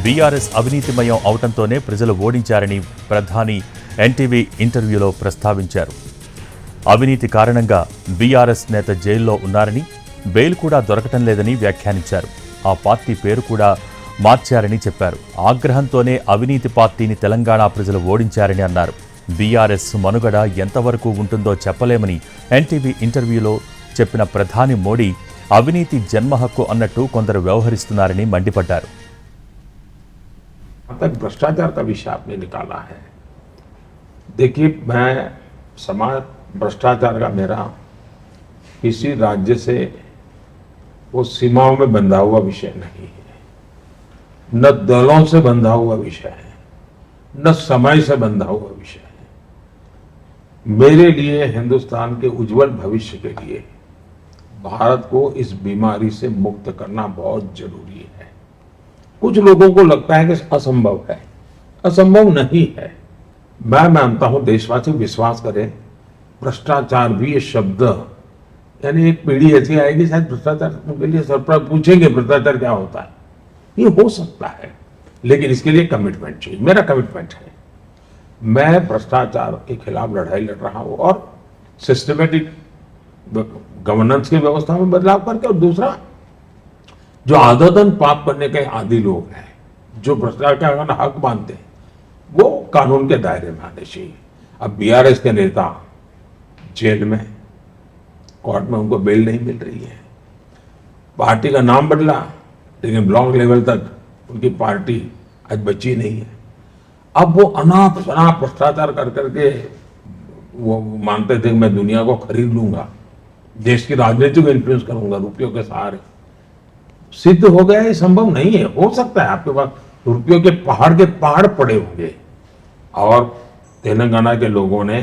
BRS అవినీతిమయం అవటంతోనే ప్రజలు ఓడించారని ప్రధాని NTV ఇంటర్వ్యూలో ప్రస్తావించారు. అవినీతి కారణంగా బీఆర్ఎస్ నేత జైల్లో ఉన్నారని, బెయిల్ కూడా దొరకటం లేదని వ్యాఖ్యానించారు. ఆ పార్టీ పేరు కూడా మార్చారని చెప్పారు. ఆగ్రహంతోనే అవినీతి పార్టీని తెలంగాణ ప్రజలు ఓడించారని అన్నారు. బీఆర్ఎస్ మనుగడ ఎంతవరకు ఉంటుందో చెప్పలేమని ఎన్టీవీ ఇంటర్వ్యూలో చెప్పిన ప్రధాని మోడీ అవినీతి జన్మ హక్కు అన్నట్టు కొందరు వ్యవహరిస్తున్నారని మండిపడ్డారు. भ्रष्टाचार का विषय आपने निकाला है. देखिए, मैं समाज भ्रष्टाचार का मेरा किसी राज्य से वो सीमाओं में बंधा हुआ विषय नहीं है, न दलों से बंधा हुआ विषय है, न समय से बंधा हुआ विषय है. मेरे लिए हिंदुस्तान के उज्जवल भविष्य के लिए भारत को इस बीमारी से मुक्त करना बहुत जरूरी है. कुछ लोगों को लगता है कि असंभव है. असंभव नहीं है. मैं मानता हूं देशवासी विश्वास करें, भ्रष्टाचार भी ये शब्द, यानी एक पीढ़ी ऐसी आएगी शायद भ्रष्टाचार उनके लिए सरप्राइज पूछेंगे भ्रष्टाचार क्या होता है. ये हो सकता है, लेकिन इसके लिए कमिटमेंट चाहिए. मेरा कमिटमेंट है, मैं भ्रष्टाचार के खिलाफ लड़ाई लड़ रहा हूं और सिस्टमेटिक गवर्नेंस की व्यवस्था में बदलाव करके, और दूसरा जो आदतन पाप करने के आदी लोग हैं, जो भ्रष्टाचार का हक मानते हैं, वो कानून के दायरे में आने चाहिए. अब बीआरएस के नेता जेल में, कोर्ट में उनको बेल नहीं मिल रही है. पार्टी का नाम बदला, लेकिन ब्लॉक लेवल तक उनकी पार्टी आज बची नहीं है. अब वो अनाप शनाप भ्रष्टाचार कर करके वो मानते थे कि मैं दुनिया को खरीद लूंगा, देश की राजनीति को इन्फ्लुएंस करूंगा रुपयों के सहारे. सिद्ध हो गया ये संभव नहीं है. हो सकता है आपके पास रुपयों के पहाड़ पड़े होंगे, और तेलंगाना के लोगों ने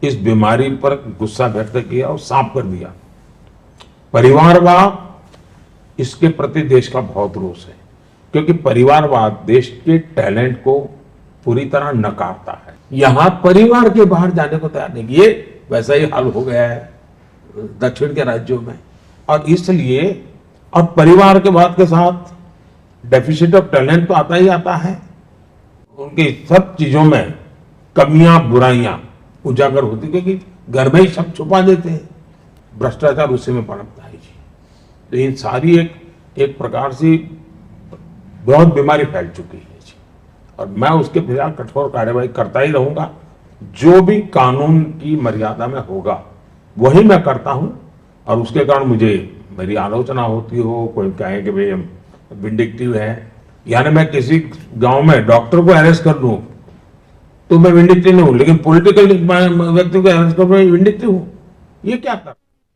इस बीमारी पर गुस्सा व्यक्त किया और साफ कर दिया. परिवारवाद, इसके प्रति देश का बहुत रोष है, क्योंकि परिवारवाद देश के टैलेंट को पूरी तरह नकारता है. यहां परिवार के बाहर जाने को तैयार नहीं. ये वैसा ही हाल हो गया है दक्षिण के राज्यों में, और इसलिए और परिवार के बाद के साथ डेफिसिट ऑफ टैलेंट तो आता ही आता है. उनकी सब चीजों में कमियां बुराइयां उजागर होती, क्योंकि घर में ही सब छुपा देते हैं. भ्रष्टाचार उसी में पनपता है जी. तो इन सारी एक प्रकार से बहुत बीमारी फैल चुकी है जी, और मैं उसके खिलाफ कठोर कार्यवाही करता ही रहूंगा. जो भी कानून की मर्यादा में होगा वही मैं करता हूं, और उसके कारण मुझे मेरी आलोचना होती हो, कोई कहे कि भाई विंडिक्टिव है, यानी मैं किसी गांव में डॉक्टर को अरेस्ट कर दूं तो मैं विंडिक्टिव नहीं हूं, लेकिन पॉलिटिकल व्यक्ति को अरेस्ट कर दूं विंडिक्टिव हूं. ये क्या कर